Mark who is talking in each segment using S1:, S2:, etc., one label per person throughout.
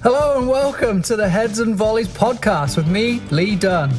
S1: Hello and welcome to the Heads and Volleys podcast with me, Lee Dunn.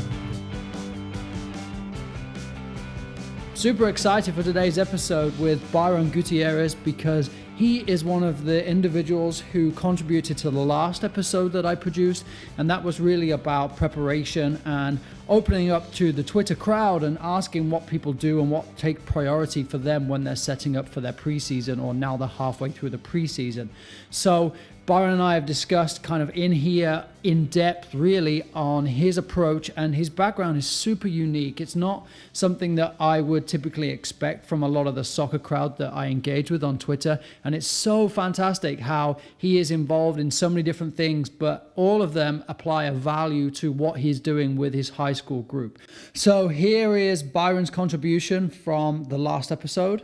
S1: Super excited for today's episode with Byron Gutierrez because he is one of the individuals who contributed to the last episode that I produced, and that was really about preparation and opening up to the Twitter crowd and asking what people do and what take priority for them when they're setting up for their preseason, or now they're halfway through the preseason. So Byron and I have discussed kind of in here in depth really on his approach, and his background is super unique. It's not something that I would typically expect from a lot of the soccer crowd that I engage with on Twitter. And it's so fantastic how he is involved in so many different things, but all of them apply a value to what he's doing with his high school group. So here is Byron's contribution from the last episode.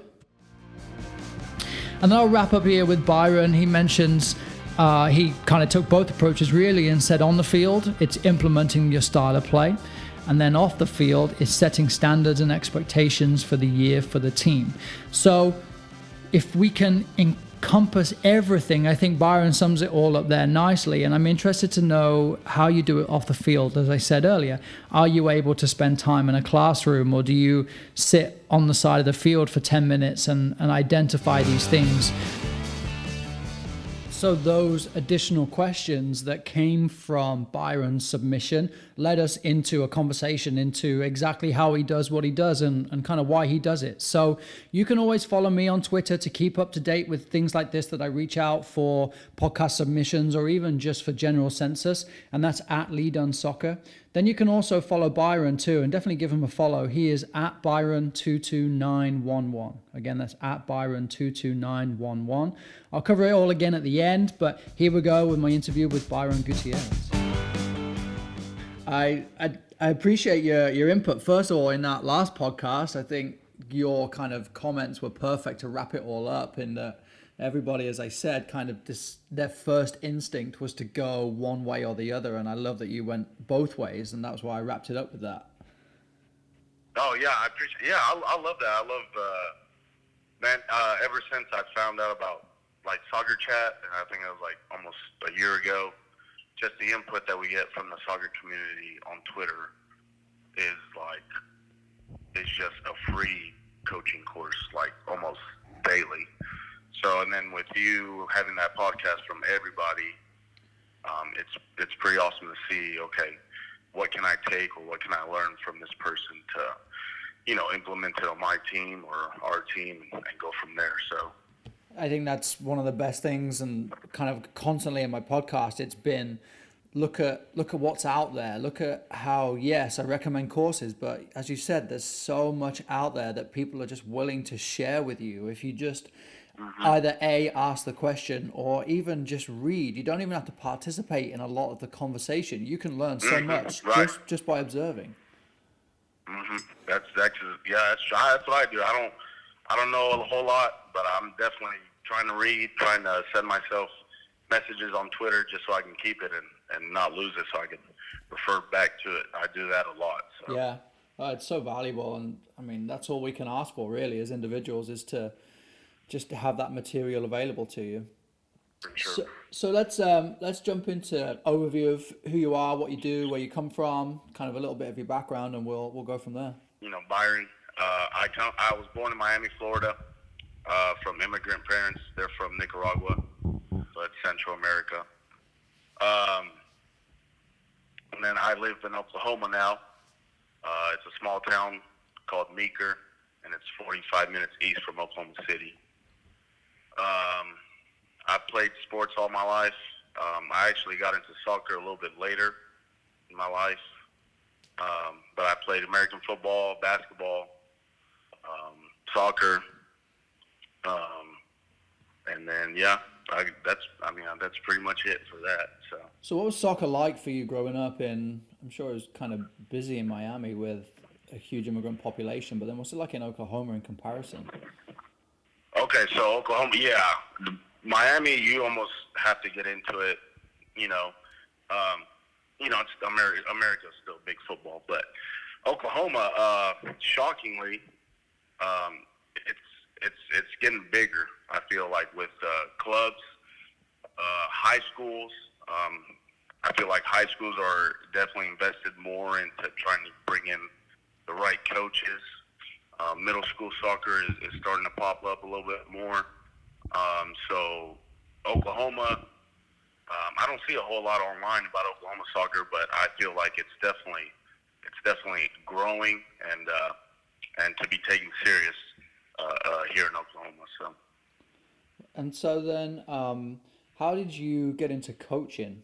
S1: And then I'll wrap up here with Byron. He mentions he kind of took both approaches really and said on the field, it's implementing your style of play. And then off the field, it's setting standards and expectations for the year for the team. So if we can encompass everything, I think Byron sums it all up there nicely. And I'm interested to know how you do it off the field. As I said earlier, are you able to spend time in a classroom, or do you sit on the side of the field for 10 minutes and identify these things? So those additional questions that came from Byron's submission led us into a conversation into exactly how he does what he does and kind of why he does it. So you can always follow me on Twitter to keep up to date with things like this, that I reach out for podcast submissions or even just for general census, and that's at Lee Dunn Soccer. Then you can also follow Byron too, and definitely give him a follow. He is at Byron22911. Again, that's at Byron22911. I'll cover it all again at the end, but here we go with my interview with Byron Gutierrez. I appreciate your input. First of all, in that last podcast, I think your kind of comments were perfect to wrap it all up in that everybody, as I said, kind of their first instinct was to go one way or the other. And I love that you went both ways, and that's why I wrapped it up with that.
S2: Oh, yeah, I appreciate it. Yeah, I love that. I love, ever since I found out about, like, Soccer Chat, and I think it was, like, almost a year ago, just the input that we get from the soccer community on Twitter is, like, it's just a free coaching course, like, almost daily. So, and then with you having that podcast from everybody, it's pretty awesome to see, okay, what can I take or what can I learn from this person to, implement it on my team or our team and go from there. So
S1: I think that's one of the best things, and kind of constantly in my podcast, it's been look at what's out there. Look at how, yes, I recommend courses, but as you said, there's so much out there that people are just willing to share with you. If you just either ask the question or even just read. You don't even have to participate in a lot of the conversation. You can learn so much just by observing.
S2: That's what I do. I don't know a whole lot, but I'm definitely trying to read, trying to send myself messages on Twitter just so I can keep it and not lose it, so I can refer back to it. I do that a lot. So.
S1: Yeah, it's so valuable, and I mean that's all we can ask for really as individuals, is to have that material available to you.
S2: For sure.
S1: So let's jump into an overview of who you are, what you do, where you come from, kind of a little bit of your background, and we'll go from there.
S2: Byron. I was born in Miami, Florida, from immigrant parents. They're from Nicaragua, so it's Central America. And then I live in Oklahoma now. It's a small town called Meeker, and it's 45 minutes east from Oklahoma City. I've played sports all my life. I actually got into soccer a little bit later in my life. But I played American football, basketball, soccer, and then that's pretty much it for that.
S1: So what was soccer like for you growing up in? I'm sure it was kind of busy in Miami with a huge immigrant population, but then what's it like in Oklahoma in comparison?
S2: Okay, so Oklahoma, yeah, Miami, you almost have to get into it. It's America's still big football, but Oklahoma, shockingly, it's getting bigger. I feel like with clubs, high schools, I feel like high schools are definitely invested more into trying to bring in the right coaches. Middle school soccer is starting to pop up a little bit more. So Oklahoma, I don't see a whole lot online about Oklahoma soccer, but I feel like it's definitely growing and to be taken serious here in Oklahoma. So.
S1: And so then, how did you get into coaching?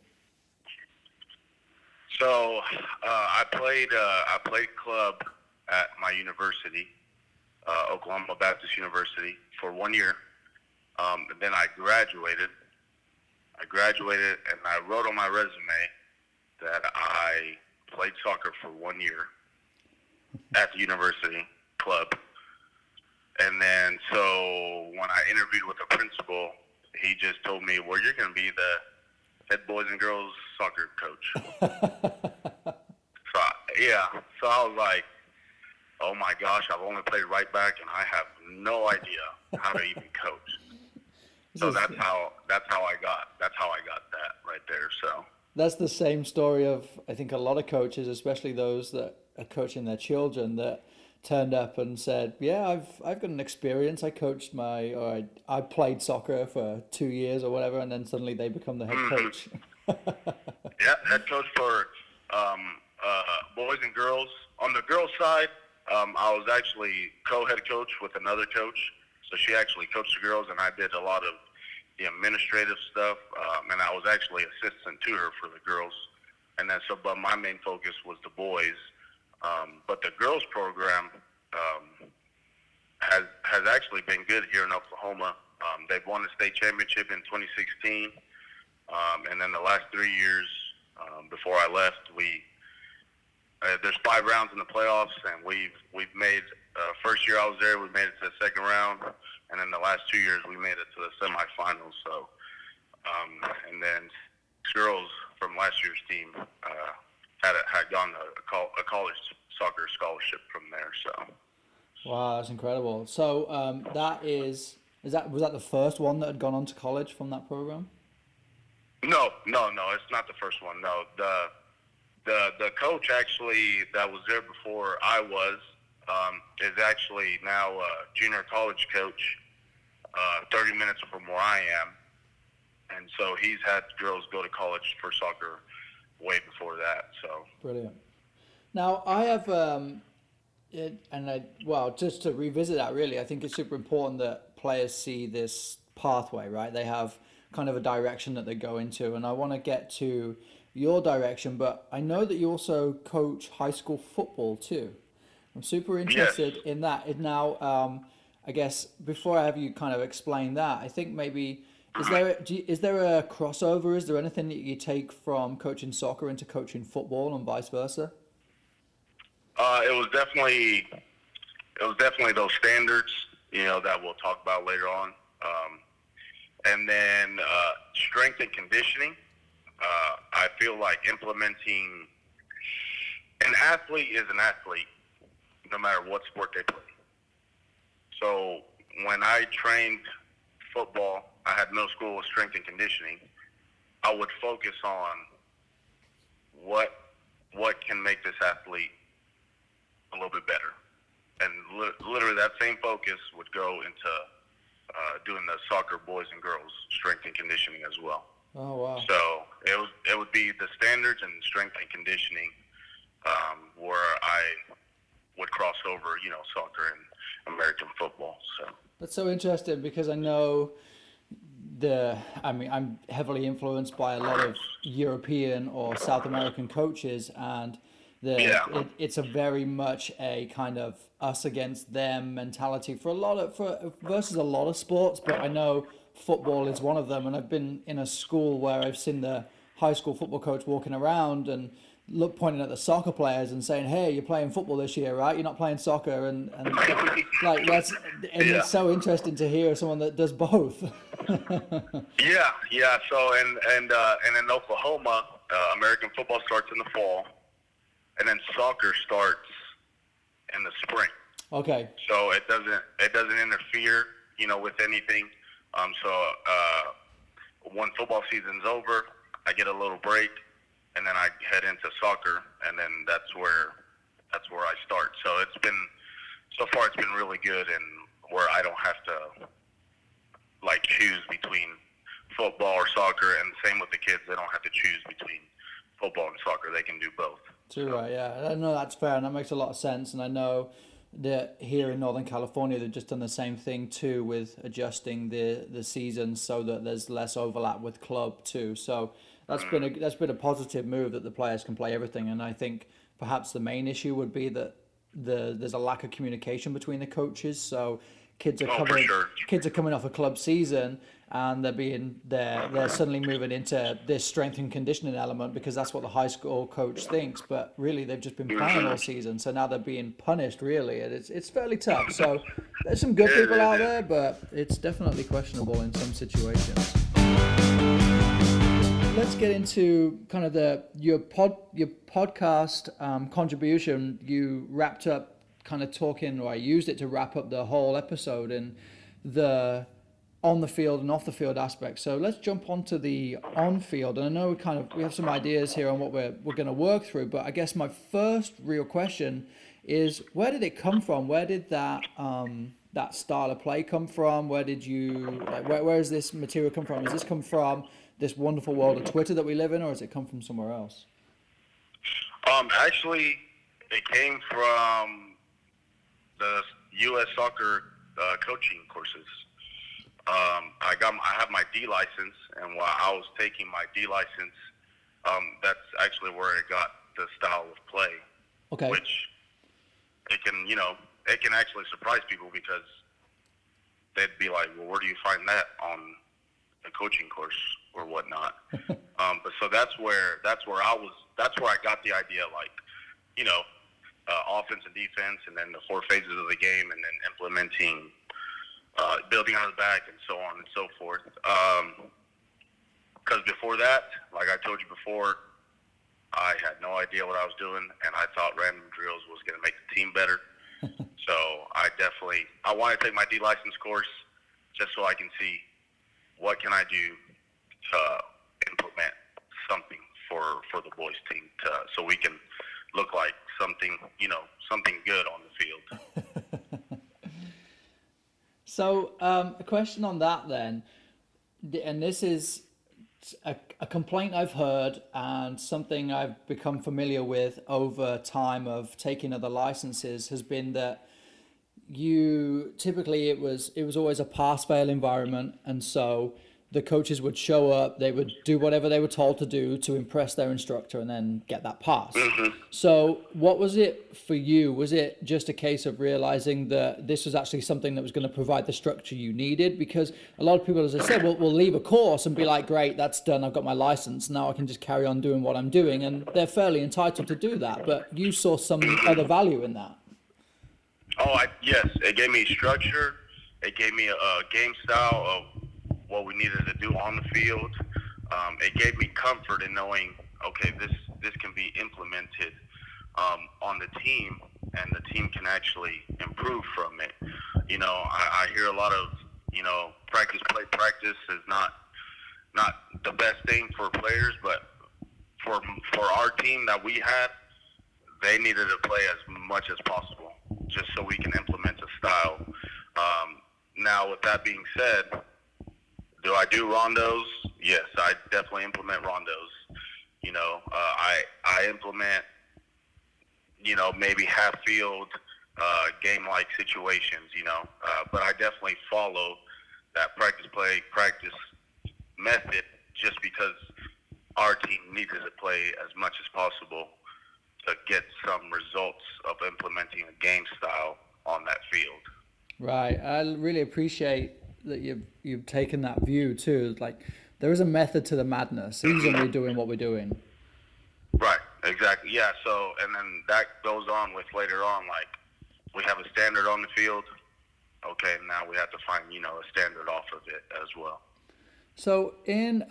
S2: So I played club at my university, Oklahoma Baptist University, for 1 year. And then I graduated. And I wrote on my resume that I played soccer for 1 year at the university club. And then so when I interviewed with the principal, he just told me, well, you're going to be the head boys and girls soccer coach. So I was like, oh my gosh, I've only played right back and I have no idea how to even coach. So that's how I got that right there. So
S1: that's the same story of, I think, a lot of coaches, especially those that are coaching their children, that turned up and said, yeah, I've got an experience. I coached I played soccer for 2 years or whatever, and then suddenly they become the head coach.
S2: Yeah, head coach for boys and girls. On the girls' side, I was actually co-head coach with another coach. So she actually coached the girls, and I did a lot of the administrative stuff, and I was actually assistant to her for the girls. And then but my main focus was the boys. But the girls program has actually been good here in Oklahoma. They've won the state championship in 2016, and then the last 3 years before I left, there's 5 rounds in the playoffs, and we've made first year I was there, we made it to the second round, and then the last 2 years we made it to the semifinals. So, and then girls from last year's team had gone to a college soccer scholarship from there. So.
S1: Wow, that's incredible. So was that the first one that had gone on to college from that program?
S2: No, it's not the first one. No, the coach actually that was there before I was is actually now a junior college coach, 30 minutes from where I am, and so he's had girls go to college for soccer way before that. So
S1: brilliant. Now I have just to revisit that, really, I think it's super important that players see this pathway, right? They have kind of a direction that they go into, and I want to get to your direction, but I know that you also coach high school football too. I'm super interested in that. Now, I guess before I have you kind of explain that, I think maybe is there a crossover? Is there anything that you take from coaching soccer into coaching football and vice versa?
S2: It was definitely those standards, that we'll talk about later on, and then strength and conditioning. I feel like implementing an athlete is an athlete, no matter what sport they play. So when I trained football, I had middle school with strength and conditioning. I would focus on what can make this athlete a little bit better, and literally that same focus would go into doing the soccer boys and girls strength and conditioning as well.
S1: Oh wow!
S2: So it would be the standards and strength and conditioning where I would cross over, soccer and American football. So
S1: that's so interesting because I know I'm heavily influenced by a lot of European or South American coaches, and it's a very much a kind of us against them mentality versus a lot of sports, but I know football is one of them, and I've been in a school where I've seen the high school football coach walking around and pointing at the soccer players and saying, "Hey, you're playing football this year, right? You're not playing soccer," and it's so interesting to hear someone that does both.
S2: Yeah. So and in Oklahoma, American football starts in the fall, and then soccer starts in the spring.
S1: Okay.
S2: So it doesn't interfere, with anything. So when football season's over, I get a little break, and then I head into soccer, and then that's where I start. So so far it's been really good, and where I don't have to like choose between football or soccer, and same with the kids. They don't have to choose between football and soccer. They can do both.
S1: Too right, yeah. I know that's fair, and that makes a lot of sense. And I know that here in Northern California, they've just done the same thing too with adjusting the season so that there's less overlap with club too. So that's been a positive move that the players can play everything. And I think perhaps the main issue would be that there's a lack of communication between the coaches. So kids are coming off a club season, and they're suddenly moving into this strength and conditioning element because that's what the high school coach thinks. But really, they've just been playing all season, so now they're being punished. Really, and it's fairly tough. So there's some good people out there, but it's definitely questionable in some situations. Let's get into kind of your podcast contribution. You wrapped up kind of talking, or I used it to wrap up the whole episode in the on the field and off the field aspect. So let's jump onto the on field. And I know we have some ideas here on what we're going to work through, but I guess my first real question is, where did it come from? Where did that style of play come from? Where did you where is this material come from? Does this come from this wonderful world of Twitter that we live in, or has it come from somewhere else?
S2: Actually, it came from the U.S. soccer coaching courses. I have my D license, and while I was taking my D license, that's actually where I got the style of play.
S1: Okay.
S2: Which it can actually surprise people, because they'd be like, well, where do you find that on a coaching course or whatnot? But so that's where I got the idea, like, offense and defense, and then the 4 phases of the game, and then implementing, building on the back, and so on and so forth. Because before that, like I told you before, I had no idea what I was doing, and I thought random drills was going to make the team better. So I want to take my D license course just so I can see what can I do to implement something for the boys team, so we can look like something good on the field.
S1: So a question on that then, and this is a complaint I've heard and something I've become familiar with over time of taking other licenses, has been that it was always a pass-fail environment, and so the coaches would show up, they would do whatever they were told to do to impress their instructor and then get that pass. Mm-hmm. So what was it for you? Was it just a case of realizing that this was actually something that was going to provide the structure you needed? Because a lot of people, as I said, will leave a course and be like, great, that's done, I've got my license, now I can just carry on doing what I'm doing. And they're fairly entitled to do that, but you saw some other value in that.
S2: Yes, it gave me structure. It gave me a game style of what we needed to do on the field. It gave me comfort in knowing, okay, this can be implemented on the team, and the team can actually improve from it. I hear a lot of, practice is not the best thing for players, but for our team that we had, they needed to play as much as possible just so we can implement a style. Now, with that being said, do I do rondos? Yes, I definitely implement rondos. I implement, maybe half field, game-like situations, but I definitely follow that practice method, just because our team needed to play as much as possible to get some results of implementing a game style on that field.
S1: Right. I really appreciate that you've taken that view too. Like, there is a method to the madness, even when we're doing what we're doing.
S2: Right, exactly. Yeah, so, and then that goes on with later on, like, we have a standard on the field. Okay, now we have to find, a standard off of it as well.
S1: So and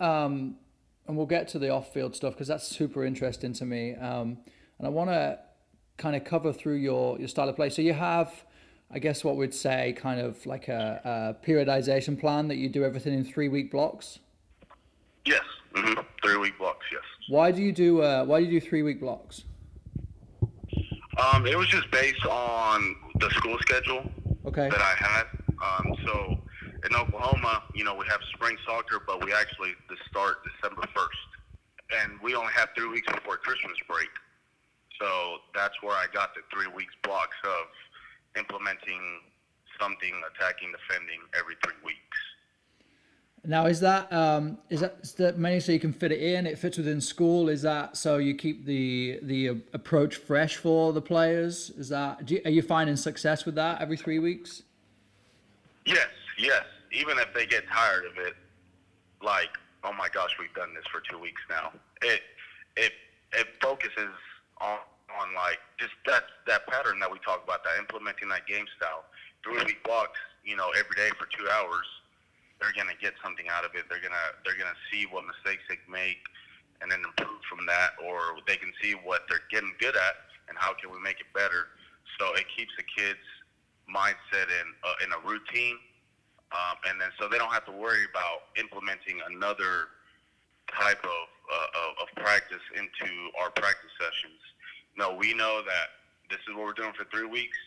S1: we'll get to the off-field stuff, because that's super interesting to me. And I want to kind of cover through your style of play. So you have, I guess what we'd say, kind of like a periodization plan that you do everything in 3-week blocks?
S2: Yes. Mm-hmm. 3-week blocks, yes.
S1: Why do you do 3-week blocks?
S2: It was just based on the school schedule
S1: Okay.
S2: that I had. So in Oklahoma, we have spring soccer, but we actually start December 1st. And we only have 3 weeks before Christmas break. So that's where I got the 3 weeks blocks of implementing something, attacking, defending every 3 weeks.
S1: Now, is that mainly so you can fit it in? It fits within school. Is that so you keep the approach fresh for the players? Are you finding success with that every 3 weeks?
S2: Yes. Even if they get tired of it, like, oh my gosh, we've done this for 2 weeks now. It focuses on like just that pattern that we talk about, that implementing that game style. 3-week blocks, every day for 2 hours. They're gonna get something out of it. They're gonna see what mistakes they make, and then improve from that, or they can see what they're getting good at and how can we make it better. So it keeps the kids' mindset in a routine, and then so they don't have to worry about implementing another type of practice into our practice sessions. No, we know that this is what we're doing for 3 weeks.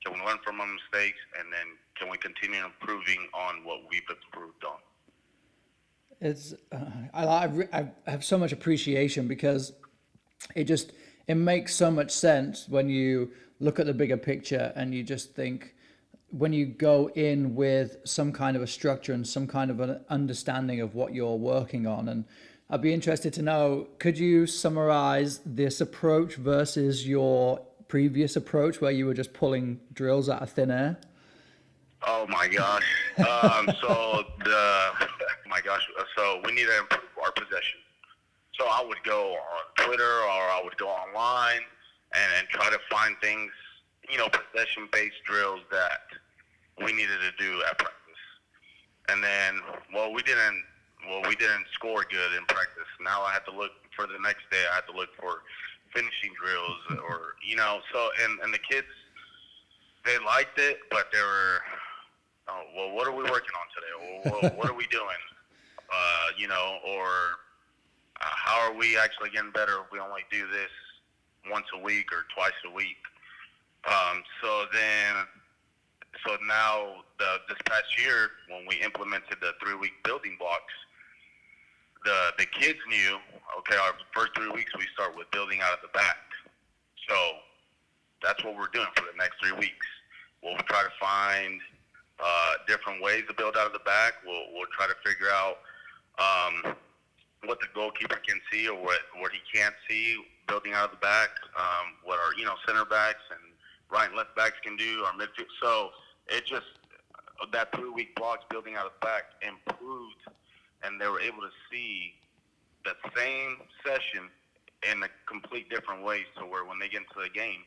S2: Can we learn from our mistakes, and then can we continue improving on what we've improved on?
S1: I have so much appreciation because it makes so much sense when you look at the bigger picture and you just think, when you go in with some kind of a structure and some kind of an understanding of what you're working on. And I'd be interested to know, could you summarize this approach versus your previous approach where you were just pulling drills out of thin air?
S2: Oh my gosh. So we need to improve our possession. So I would go on Twitter or I would go online and try to find things, possession-based drills that we needed to do at practice. And then, we didn't score good in practice. Now I had to look for the next day. I had to look for finishing drills or, so, and the kids, they liked it, but they were, what are we working on today? What are we doing? How are we actually getting better if we only do this once a week or twice a week? So now this past year, when we implemented the 3-week building blocks, the kids knew, okay, our first 3 weeks we start with building out of the back. So that's what we're doing for the next 3 weeks. We'll try to find different ways to build out of the back. We'll try to figure out what the goalkeeper can see or what he can't see building out of the back, what our center backs and right and left backs can do, our midfield. So it just, that 3-week blocks building out of the back improved, and they were able to see the same session in a complete different ways, to where when they get into the game,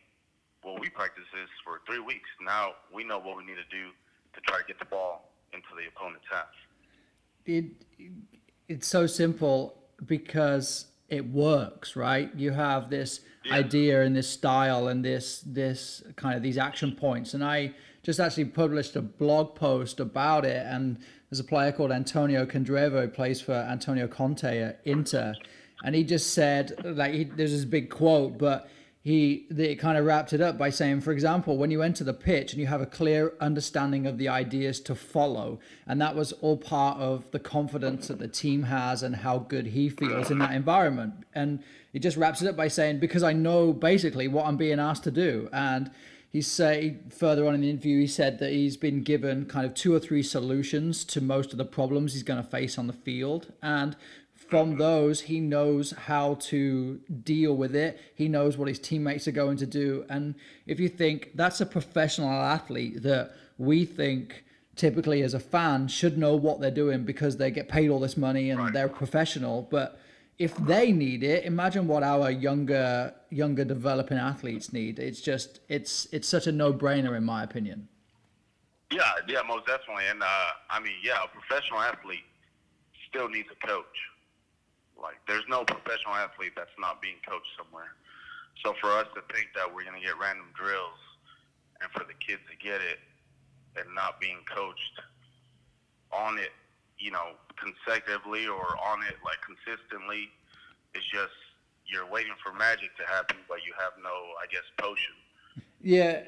S2: we practice this for 3 weeks. Now we know what we need to do to try to get the ball into the opponent's half.
S1: It's so simple because it works, right? You have this idea and this style and this kind of these action points. And I just actually published a blog post about it. And there's a player called Antonio Candreva who plays for Antonio Conte at Inter. And he just said, there's this big quote, but they kind of wrapped it up by saying, for example, when you enter the pitch and you have a clear understanding of the ideas to follow, and that was all part of the confidence that the team has and how good he feels in that environment. And he just wraps it up by saying, because I know basically what I'm being asked to do. And further on in the interview, he said that he's been given kind of 2 or 3 solutions to most of the problems he's going to face on the field. And from those, he knows how to deal with it. He knows what his teammates are going to do. And if you think that's a professional athlete that we think typically as a fan should know what they're doing because they get paid all this money and they're professional. But if they need it, imagine what our younger developing athletes need. It's such a no-brainer in my opinion.
S2: Yeah, most definitely. And a professional athlete still needs a coach. Like, there's no professional athlete that's not being coached somewhere. So for us to think that we're going to get random drills and for the kids to get it and not being coached on it consecutively or on it like consistently. It's just you're waiting for magic to happen, but you have no, I guess, potion.
S1: Yeah,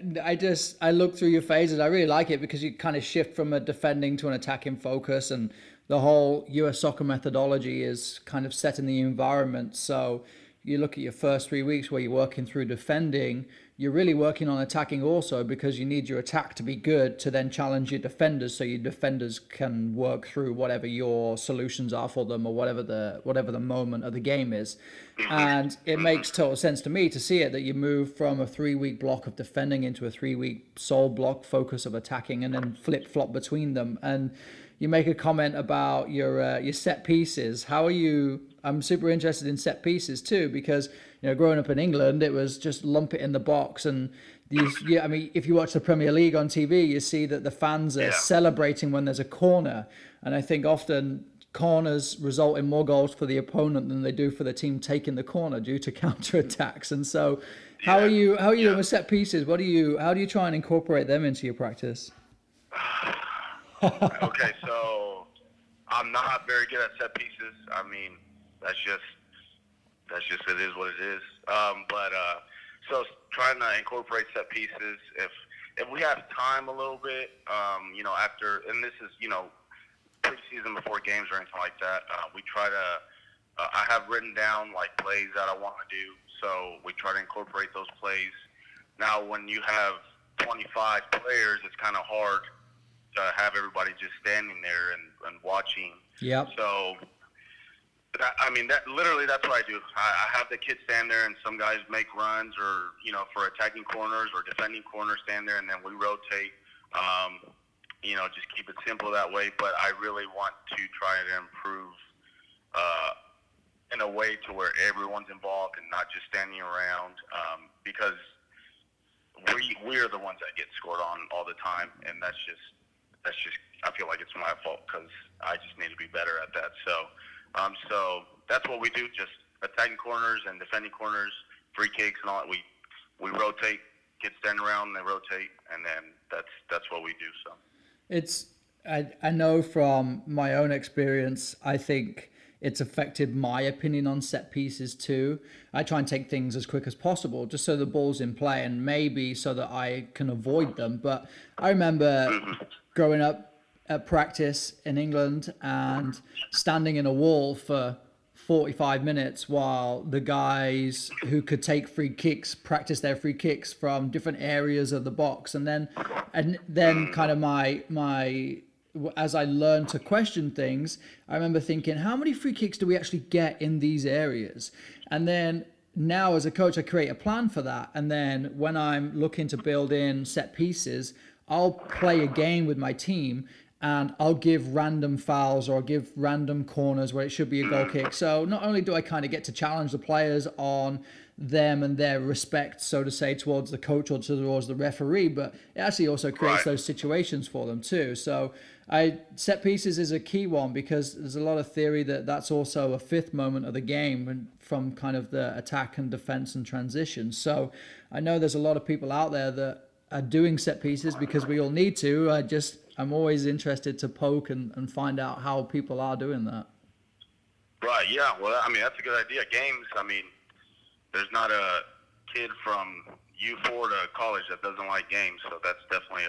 S1: I look through your phases. I really like it because you kind of shift from a defending to an attacking focus, and the whole US soccer methodology is kind of setting the environment. So you look at your first 3 weeks where you're working through defending, you're really working on attacking also because you need your attack to be good to then challenge your defenders so your defenders can work through whatever your solutions are for them or whatever the moment of the game is. And it makes total sense to me to see it that you move from a 3 week block of defending into a 3 week sole block focus of attacking and then flip flop between them. And you make a comment about your set pieces. How are you? I'm super interested in set pieces too because growing up in England, it was just lump it in the box and I mean, if you watch the Premier League on TV, you see that the fans are celebrating when there's a corner, and I think often corners result in more goals for the opponent than they do for the team taking the corner due to counter-attacks. And so how are you doing with set pieces? How do you try and incorporate them into your practice?
S2: Okay, so I'm not very good at set pieces. I mean, that's just it is what it is. So trying to incorporate set pieces if we have time a little bit, after, and this is preseason before games or anything like that, we try to. I have written down like plays that I want to do, so we try to incorporate those plays. Now, when you have 25 players, it's kind of hard to have everybody just standing there and watching.
S1: Yeah.
S2: So, that's what I do. I have the kids stand there, and some guys make runs, or for attacking corners or defending corners, stand there, and then we rotate. Just keep it simple that way. But I really want to try to improve in a way to where everyone's involved and not just standing around, because we are the ones that get scored on all the time, and that's just I feel like it's my fault because I just need to be better at that. So that's what we do, just attacking corners and defending corners, free kicks and all that. We rotate, kids stand around, and they rotate, and then that's what we do. So
S1: I know from my own experience, I think it's affected my opinion on set pieces too. I try and take things as quick as possible just so the ball's in play and maybe so that I can avoid them. But I remember growing up at practice in England and standing in a wall for 45 minutes while the guys who could take free kicks practice their free kicks from different areas of the box. And then kind of my as I learned to question things, I remember thinking, how many free kicks do we actually get in these areas? And then now as a coach, I create a plan for that. And then when I'm looking to build in set pieces, I'll play a game with my team and I'll give random fouls or I'll give random corners where it should be a goal kick. So not only do I kind of get to challenge the players on them and their respect, so to say, towards the coach or towards the referee, but it actually also creates those situations for them too. So set pieces is a key one because there's a lot of theory that that's also a fifth moment of the game and from kind of the attack and defense and transition. So I know there's a lot of people out there that are doing set pieces because we all need to. I'm always interested to poke and find out how people are doing that.
S2: Right, yeah. Well, I mean, that's a good idea. Games, I mean, there's not a kid from U4 to college that doesn't like games, so that's definitely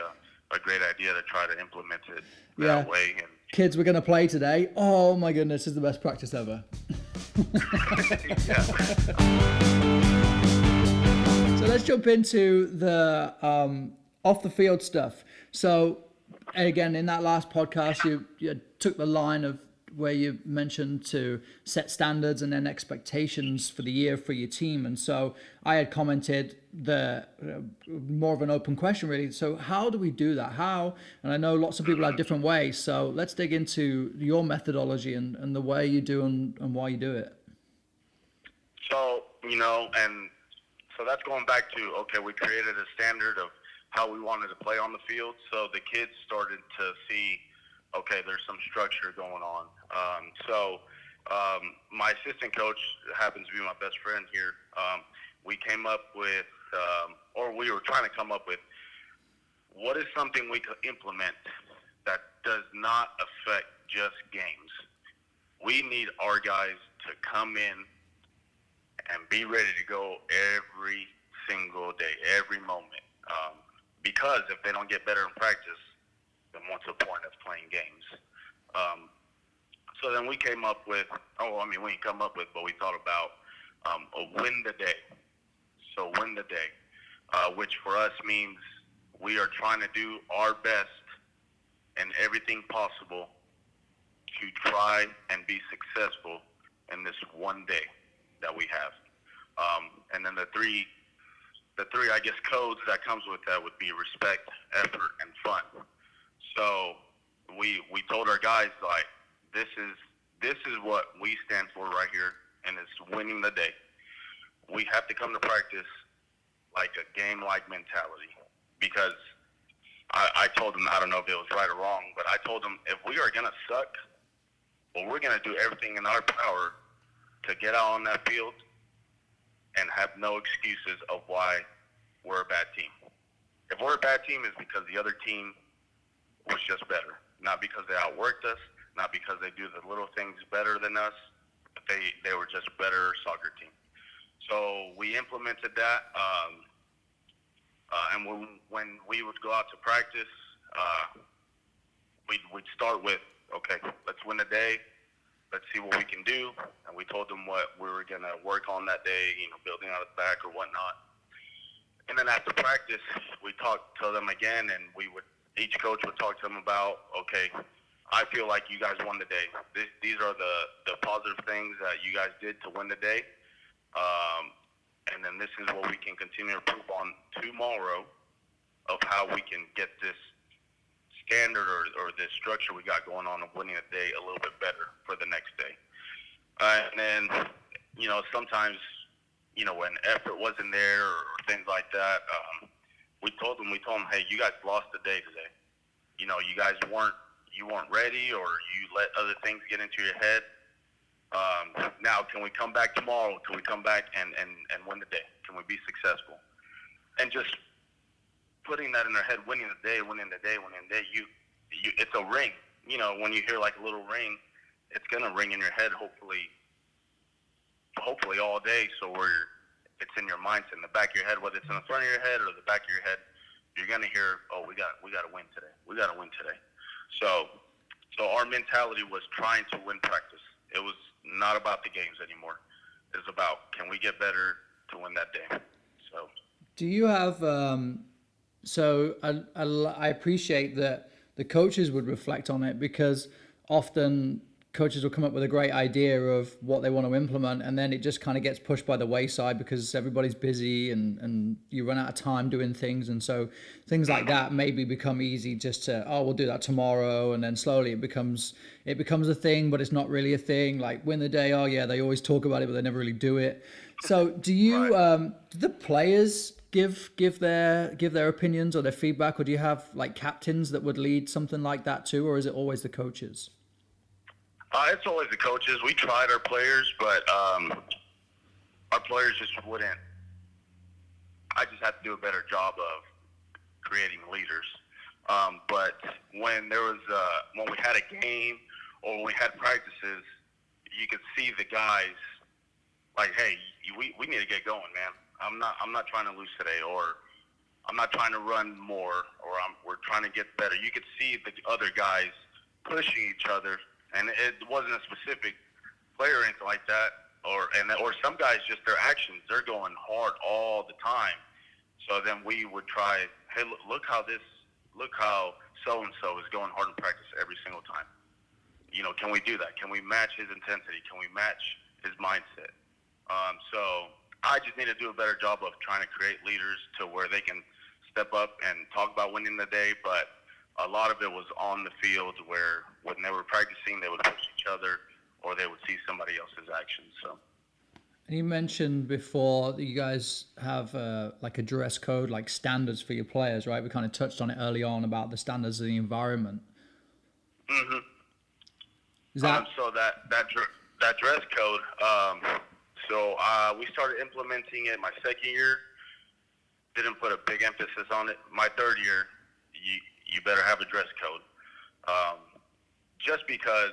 S2: a great idea to try to implement it that way. And
S1: kids, we're going to play today. Oh, my goodness, this is the best practice ever. So let's jump into the off-the-field stuff. So, again, in that last podcast, you took the line of where you mentioned to set standards and then expectations for the year for your team. And so I had commented more of an open question, really. So how do we do that? And I know lots of people have different ways. So let's dig into your methodology and the way you do and why you do it.
S2: So, and so that's going back to, okay, we created a standard of how we wanted to play on the field. So the kids started to see, okay, there's some structure going on. My assistant coach happens to be my best friend here. We came up with, or we were trying to come up with, what is something we could implement that does not affect just games. We need our guys to come in and be ready to go every single day, every moment. Because if they don't get better in practice, then what's the point of playing games? So then we came up with, we didn't come up with, but we thought about a win the day. So win the day, which for us means we are trying to do our best and everything possible to try and be successful in this one day that we have. And then the three, I guess, codes that comes with that would be respect, effort, and fun. So we told our guys, like, this is what we stand for right here, and it's winning the day. We have to come to practice like a game-like mentality, because I told them, I don't know if it was right or wrong, but I told them if we are going to suck, well, we're going to do everything in our power to get out on that field and have no excuses of why we're a bad team. If we're a bad team, it's because the other team was just better. Not because they outworked us, not because they do the little things better than us, but they were just a better soccer team. So we implemented that, and when we would go out to practice, we'd start with, okay, let's win the day. Let's see what we can do. And we told them what we were going to work on that day, building out the back or whatnot. And then after practice, we talked to them again, and each coach would talk to them about, okay, I feel like you guys won the day. These are the positive things that you guys did to win the day. And then this is what we can continue to improve on tomorrow of how we can get this standard or this structure we got going on of winning a day a little bit better for the next day. And then, sometimes, when effort wasn't there or things like that, we told them, hey, you guys lost the day today. You guys weren't ready, or you let other things get into your head. Now, can we come back tomorrow? Can we come back and win the day? Can we be successful? And just putting that in their head, winning the day, it's a ring. When you hear like a little ring, it's gonna ring in your head. Hopefully all day. So it's in your mindset, in the back of your head, whether it's in the front of your head or the back of your head, you're gonna hear, oh, we got to win today. We got to win today. So our mentality was trying to win practice. It was not about the games anymore. It was about, can we get better to win that day? So.
S1: Do you have? So I appreciate that the coaches would reflect on it, because often coaches will come up with a great idea of what they want to implement, and then it just kind of gets pushed by the wayside because everybody's busy and you run out of time doing things. And so things like that maybe become easy just to, we'll do that tomorrow. And then slowly it becomes a thing, but it's not really a thing. Like win the day. Oh yeah, they always talk about it, but they never really do it. So do you, do the players give their opinions or their feedback, or do you have like captains that would lead something like that too? Or is it always the coaches?
S2: It's always the coaches. We tried our players, but our players just wouldn't. I just have to do a better job of creating leaders. But when there was when we had a game or when we had practices, you could see the guys like, hey, we need to get going, man. I'm not trying to lose today, or I'm not trying to run more, or we're trying to get better. You could see the other guys pushing each other. And it wasn't a specific player or anything like that, or some guys, just their actions, they're going hard all the time. So then we would try, hey, look how so and so is going hard in practice every single time. Can we do that? Can we match his intensity? Can we match his mindset? So I just need to do a better job of trying to create leaders to where they can step up and talk about winning the day, but a lot of it was on the field where when they were practicing, they would push each other or they would see somebody else's actions. So.
S1: And you mentioned before that you guys have like a dress code, like standards for your players, right? We kind of touched on it early on about the standards of the environment.
S2: Mm-hmm.
S1: Is that
S2: so that dress code? We started implementing it my second year. Didn't put a big emphasis on it. My third year, you better have a dress code. just because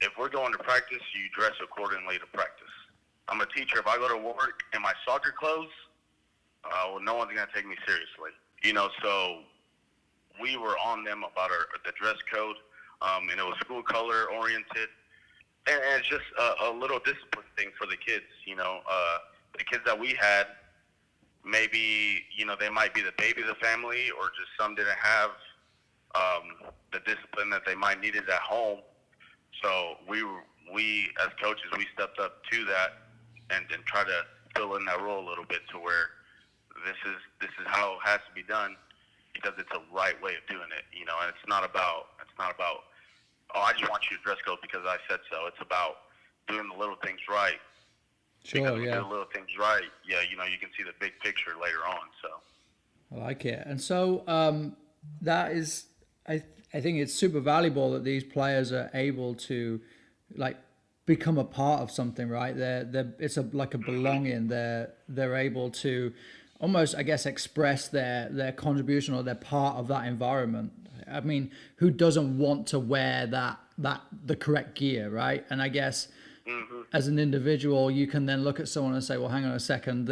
S2: if we're going to practice, you dress accordingly to practice. I'm a teacher. If I go to work in my soccer clothes, well, no one's going to take me seriously. So we were on them about the dress code, and it was school color oriented. And it's just a little discipline thing for the kids, the kids that we had, maybe, they might be the baby of the family, or just some didn't have the discipline that they might needed at home. So we as coaches, we stepped up to that and try to fill in that role a little bit to where this is how it has to be done, because it's a right way of doing it, and it's not about oh, I just want you to dress code because I said so. It's about doing the little things right.
S1: Sure,
S2: because when
S1: yeah.
S2: you do the little things right, you can see the big picture later on. So
S1: I like it. And so that is, I think it's super valuable that these players are able to like become a part of something, right? It's like a belonging. They're able to almost, I guess, express their contribution or their part of that environment. I mean, who doesn't want to wear the correct gear, right? And I guess as an individual, you can then look at someone and say, well, hang on a second,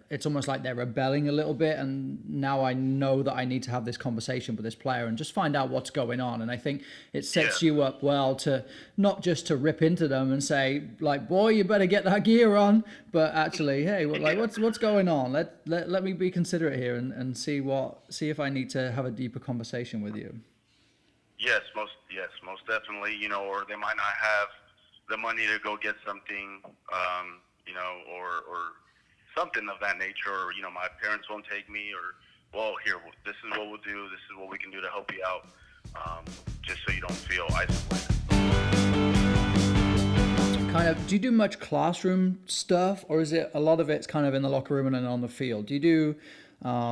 S1: it's almost like they're rebelling a little bit, and now I know that I need to have this conversation with this player and just find out what's going on. And I think it sets you up well to not just to rip into them and say, like, boy, you better get that gear on, but actually, hey, what's going on? Let me be considerate here and see if I need to have a deeper conversation with you.
S2: Yes, most definitely. Or they might not have the money to go get something, or something of that nature, or my parents won't take me, or well, here, this is what we'll do. This is what we can do to help you out, just so you don't feel isolated.
S1: Kind of, do you do much classroom stuff, or is it a lot of it's kind of in the locker room and then on the field? Do you do? I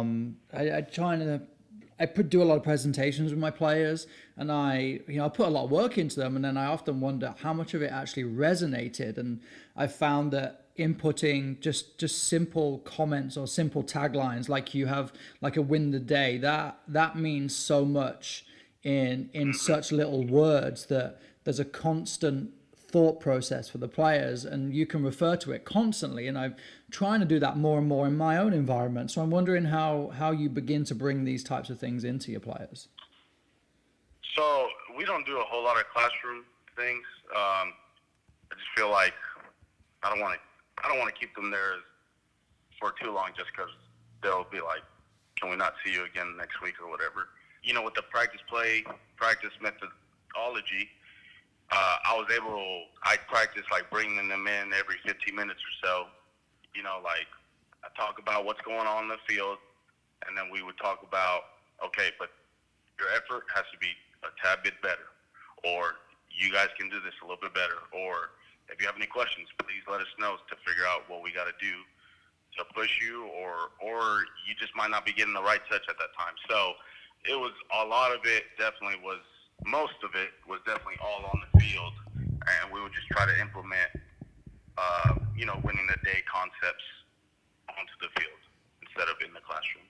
S1: do a lot of presentations with my players, and I put a lot of work into them, and then I often wonder how much of it actually resonated. And I found that inputting just simple comments or simple taglines, like you have like a win the day, that means so much in such little words, that there's a constant thought process for the players, and you can refer to it constantly. And I'm trying to do that more and more in my own environment. So I'm wondering how you begin to bring these types of things into your players.
S2: So we don't do a whole lot of classroom things. I just feel like I don't want to keep them there for too long, just because they'll be like, can we not see you again next week or whatever. With the practice methodology, I practice like bringing them in every 15 minutes or so. Like I talk about what's going on in the field, and then we would talk about, okay, but your effort has to be a tad bit better, or you guys can do this a little bit better, or if you have any questions, please let us know to figure out what we got to do to push you, or you just might not be getting the right touch at that time. So it was a lot of it. Most of it was definitely all on the field, and we would just try to implement, winning the day concepts onto the field instead of in the classroom.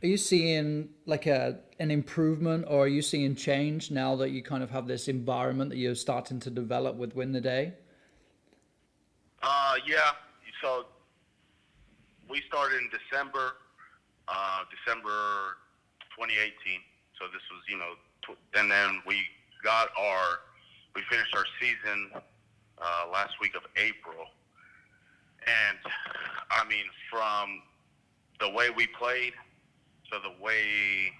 S1: Are you seeing like an improvement, or are you seeing change now that you kind of have this environment that you're starting to develop with Win the Day?
S2: Yeah. So we started in December 2018. So this was, and then we finished our season last week of April. And I mean, from the way we played to the way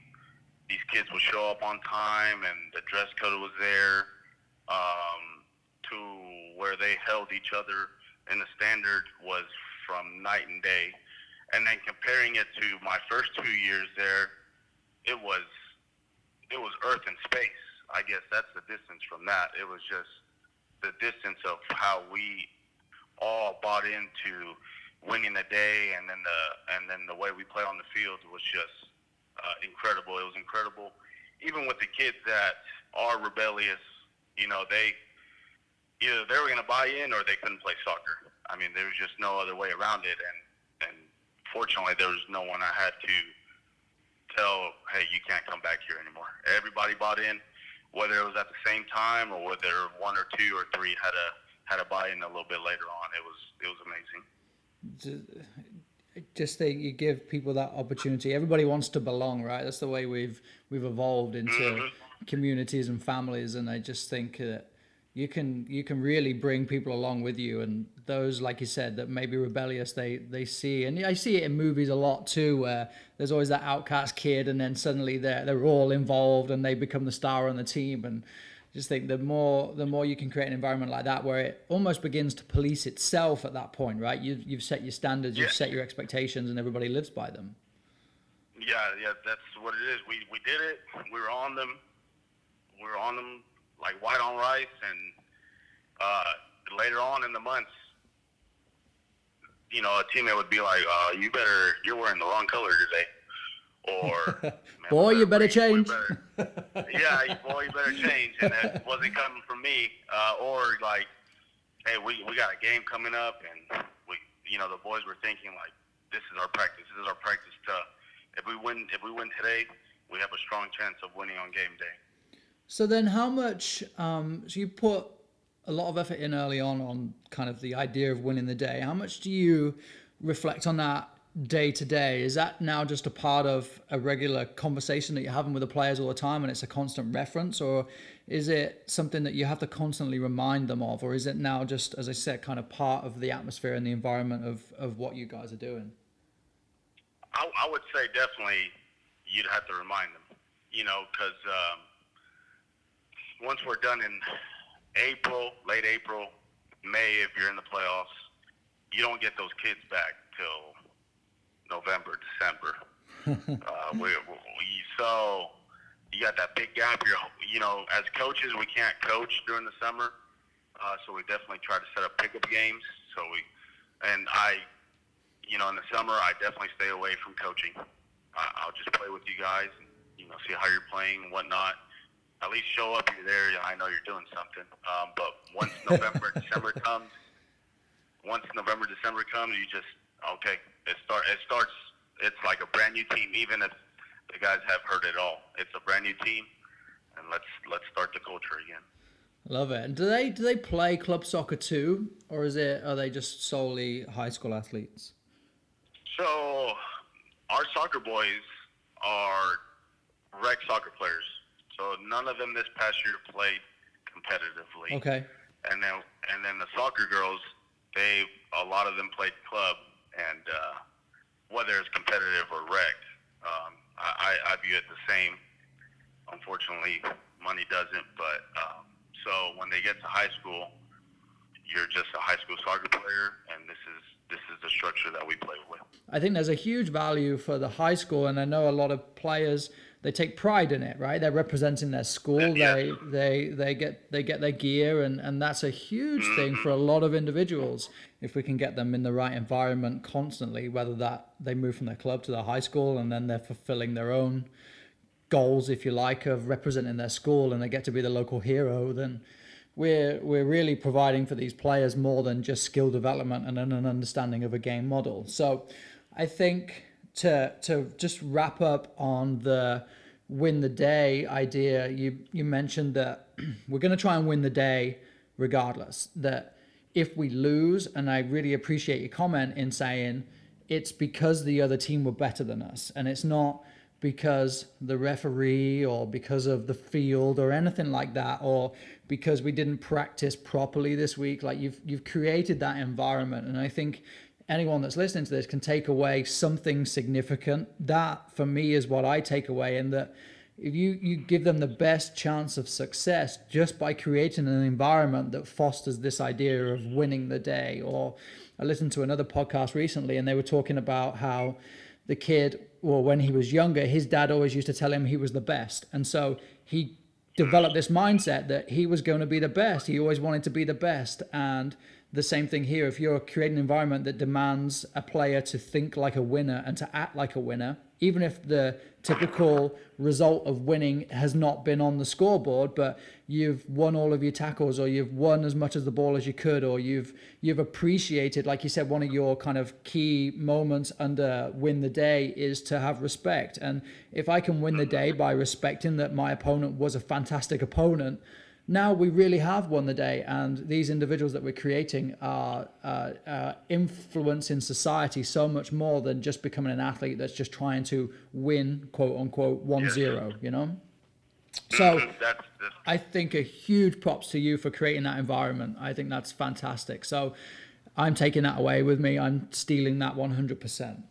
S2: these kids would show up on time and the dress code was there, to where they held each other in the standard was from night and day. And then comparing it to my first 2 years there, it was earth and space. I guess that's the distance from that. It was just the distance of how we all bought into winning the day, and then the way we play on the field was just incredible. It was incredible. Even with the kids that are rebellious, they either they were going to buy in or they couldn't play soccer. I mean, there was just no other way around it. And fortunately, there was no one I had to tell, hey, you can't come back here anymore. Everybody bought in. whether it was at the same time or whether one or two or three had a buy in a little bit later on. It was amazing.
S1: Just that you give people that opportunity. Everybody wants to belong, right? That's the way we've evolved into communities and families. And I just think that you can really bring people along with you. And those, like you said, that may be rebellious, they see, and I see it in movies a lot too, where there's always that outcast kid, and then suddenly they're all involved and they become the star on the team. And just think the more you can create an environment like that where it almost begins to police itself at that point, right? You've set your standards, you've set your expectations, and everybody lives by them.
S2: Yeah, that's what it is. We did it. We were on them. Like white on rice, and later on in the months, you know, a teammate would be like, you're wearing the wrong color today. Or,
S1: boy, you better change.
S2: Yeah, boy, you better change. And that wasn't coming from me. Or like, hey, we got a game coming up, and the boys were thinking like, this is our practice. This is our practice if we win today, we have a strong chance of winning on game day.
S1: So then how much, so you put a lot of effort in early on kind of the idea of winning the day. How much do you reflect on that day to day? Is that now just a part of a regular conversation that you're having with the players all the time and it's a constant reference, or is it something that you have to constantly remind them of, or is it now just, as I said, kind of part of the atmosphere and the environment of what you guys are doing?
S2: I would say definitely you'd have to remind them, because once we're done in April, late April, May, if you're in the playoffs, you don't get those kids back till November, December. So you got that big gap. As coaches, we can't coach during the summer, so we definitely try to set up pickup games. In the summer, I definitely stay away from coaching. I'll just play with you guys and see how you're playing and whatnot. At least show up. You're there. I know you're doing something. But once November, December comes, you just It starts. It's like a brand new team, even if the guys have heard it all. It's a brand new team, and let's start the culture again.
S1: Love it. And do they play club soccer too, or are they just solely high school athletes?
S2: So our soccer boys are rec soccer players. So none of them this past year played competitively.
S1: Okay.
S2: And then the soccer girls, a lot of them played club, and whether it's competitive or rec, I view it the same. Unfortunately, money doesn't. But so when they get to high school, you're just a high school soccer player, and this is the structure that we play with.
S1: I think there's a huge value for the high school, and I know a lot of players, they take pride in it, right? They're representing their school.
S2: Yeah.
S1: They get their gear, and that's a huge thing for a lot of individuals. If we can get them in the right environment constantly, whether that they move from their club to the high school and then they're fulfilling their own goals, if you like, of representing their school, and they get to be the local hero, then we're really providing for these players more than just skill development and an understanding of a game model. So I think to just wrap up on the win the day idea, you mentioned that we're going to try and win the day regardless, that if we lose, and I really appreciate your comment in saying it's because the other team were better than us, and it's not because the referee or because of the field or anything like that, or because we didn't practice properly this week. Like you've created that environment, and I think anyone that's listening to this can take away something significant. That for me is what I take away, and that if you give them the best chance of success just by creating an environment that fosters this idea of winning the day. Or I listened to another podcast recently, and they were talking about how the kid, well, when he was younger, his dad always used to tell him he was the best. And so he developed this mindset that he was going to be the best. He always wanted to be the best. And the same thing here. If you're creating an environment that demands a player to think like a winner and to act like a winner, even if the typical result of winning has not been on the scoreboard, but you've won all of your tackles, or you've won as much of the ball as you could, or you've appreciated, like you said, one of your kind of key moments under win the day is to have respect. And if I can win the day by respecting that my opponent was a fantastic opponent, now we really have won the day. And these individuals that we're creating are influencing society so much more than just becoming an athlete that's just trying to win, quote unquote, 1-0, you know? So I think a huge props to you for creating that environment. I think that's fantastic. So I'm taking that away with me. I'm stealing that 100%.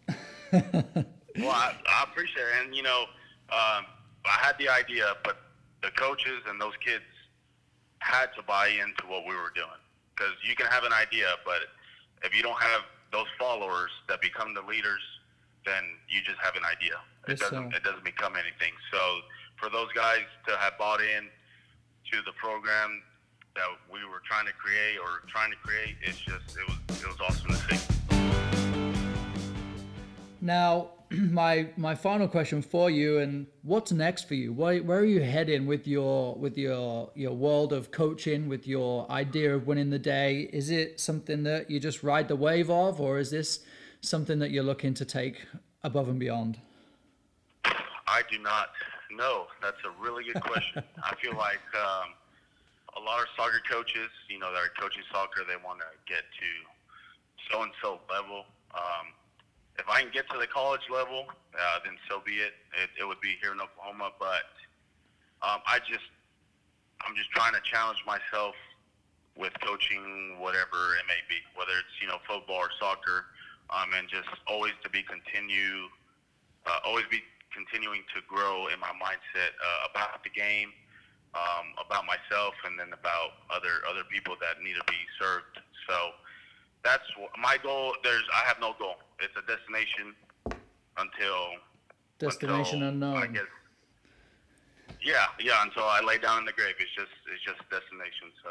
S2: Well, I appreciate it. And, I had the idea, but the coaches and those kids had to buy into what we were doing. Because you can have an idea, but if you don't have those followers that become the leaders, then you just have an idea. It doesn't become anything. So for those guys to have bought in to the program that we were trying to create, it was awesome to see.
S1: Now, my final question for you, and what's next for you? Where are you heading with your world of coaching, with your idea of winning the day? Is it something that you just ride the wave of, or is this something that you're looking to take above and beyond?
S2: I do not know. That's a really good question. I feel like a lot of soccer coaches, that are coaching soccer, they want to get to so-and-so level. If I can get to the college level, then so be it. It would be here in Oklahoma, but I'm just trying to challenge myself with coaching, whatever it may be, whether it's football or soccer, and just always be continuing to grow in my mindset about the game, about myself, and then about other people that need to be served. So that's my goal. I have no goal. It's a destination until
S1: unknown.
S2: I guess. Yeah. Until I lay down in the grave, it's just a destination. So.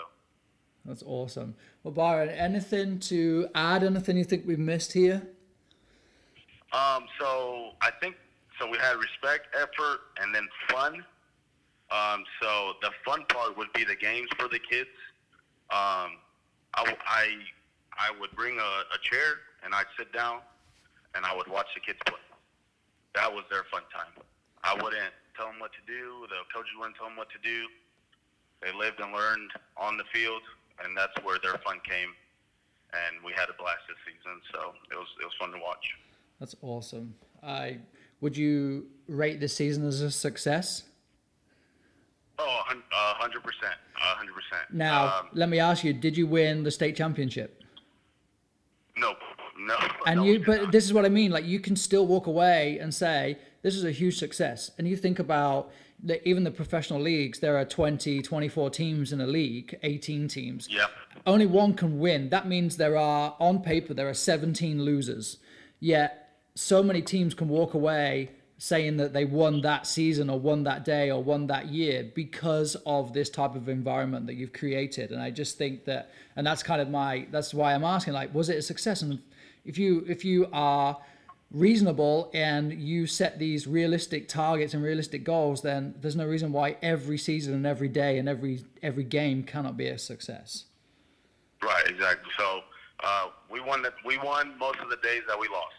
S1: That's awesome. Well, Byron, anything to add? Anything you think we've missed here?
S2: So I think we had respect, effort, and then fun. So the fun part would be the games for the kids. I would bring a chair and I'd sit down and I would watch the kids play. That was their fun time. I wouldn't tell them what to do. The coaches wouldn't tell them what to do. They lived and learned on the field, and that's where their fun came. And we had a blast this season, so it was fun to watch.
S1: That's awesome. Would you rate this season as a success?
S2: Oh, 100%. 100%.
S1: Now, let me ask you, did you win the state championship?
S2: No.
S1: And but this is what I mean. Like, you can still walk away and say, this is a huge success. And you think about even the professional leagues, there are 20, 24 teams in a league, 18 teams.
S2: Yeah.
S1: Only one can win. That means on paper, there are 17 losers. Yet so many teams can walk away saying that they won that season or won that day or won that year because of this type of environment that you've created. And I just think that, and that's kind of that's why I'm asking, like, was it a success? And if you are reasonable and you set these realistic targets and realistic goals, then there's no reason why every season and every day and every game cannot be a success.
S2: Right, exactly. So we won most of the days that we lost,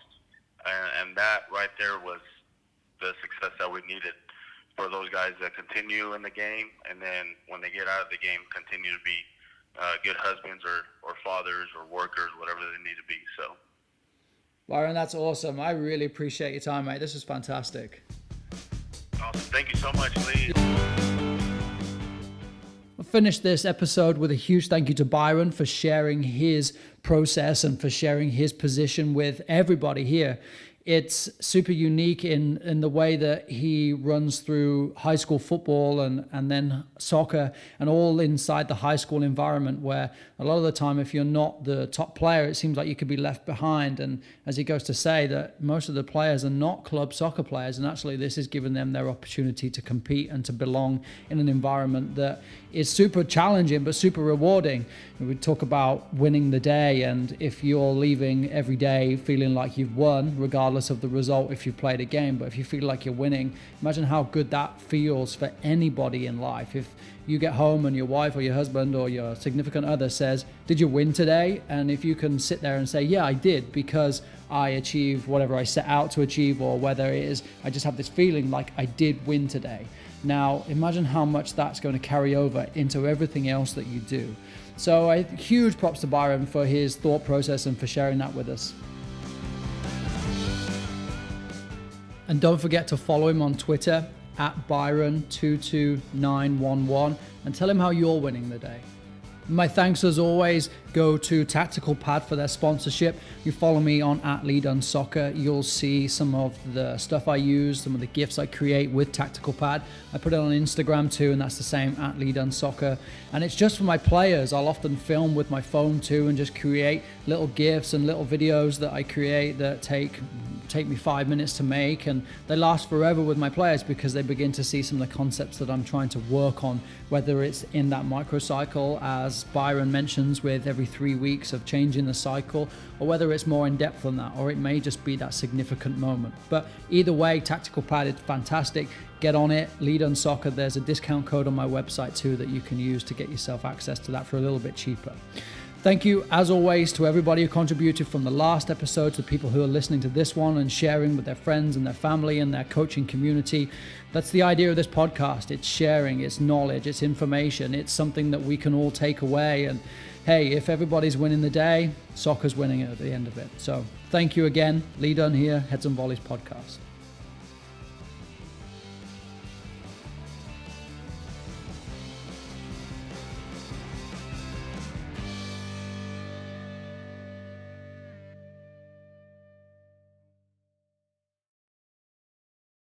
S2: and that right there was the success that we needed for those guys that continue in the game, and then when they get out of the game, continue to be good husbands or fathers or workers, whatever they need to be. So,
S1: Byron, that's awesome. I really appreciate your time, mate. This is fantastic.
S2: Awesome. Thank you so much, Lee.
S1: I'll finish this episode with a huge thank you to Byron for sharing his process and for sharing his position with everybody here. It's super unique in the way that he runs through high school football and then soccer, and all inside the high school environment, where a lot of the time, if you're not the top player, it seems like you could be left behind. And as he goes to say, that most of the players are not club soccer players, and actually this has given them their opportunity to compete and to belong in an environment that is super challenging but super rewarding. We talk about winning the day, and if you're leaving every day feeling like you've won, regardless of the result, if you've played a game, but if you feel like you're winning, imagine how good that feels for anybody in life. If you get home and your wife or your husband or your significant other says, "Did you win today?" And if you can sit there and say, "Yeah, I did, because I achieved whatever I set out to achieve," or whether it is, "I just have this feeling like I did win today." Now, imagine how much that's going to carry over into everything else that you do. So huge props to Byron for his thought process and for sharing that with us. And don't forget to follow him on Twitter at Byron22911 and tell him how you're winning the day. My thanks as always go to Tactical Pad for their sponsorship. You follow me on @LeadOnSoccer, you'll see some of the stuff I use, some of the GIFs I create with Tactical Pad. I put it on Instagram too, and that's the same @LeadOnSoccer. And it's just for my players. I'll often film with my phone too and just create little GIFs and little videos that I create that take me 5 minutes to make, and they last forever with my players because they begin to see some of the concepts that I'm trying to work on, whether it's in that microcycle, as Byron mentions, with every 3 weeks of changing the cycle, or whether it's more in depth than that, or it may just be that significant moment. But either way, Tactical Pad is fantastic. Get on it, Lead on Soccer. There's a discount code on my website too that you can use to get yourself access to that for a little bit cheaper. Thank you, as always, to everybody who contributed from the last episode, to people who are listening to this one and sharing with their friends and their family and their coaching community. That's the idea of this podcast. It's sharing, it's knowledge, it's information, it's something that we can all take away. And hey, if everybody's winning the day, soccer's winning it at the end of it. So thank you again. Lead on here, Heads and Volleys podcast.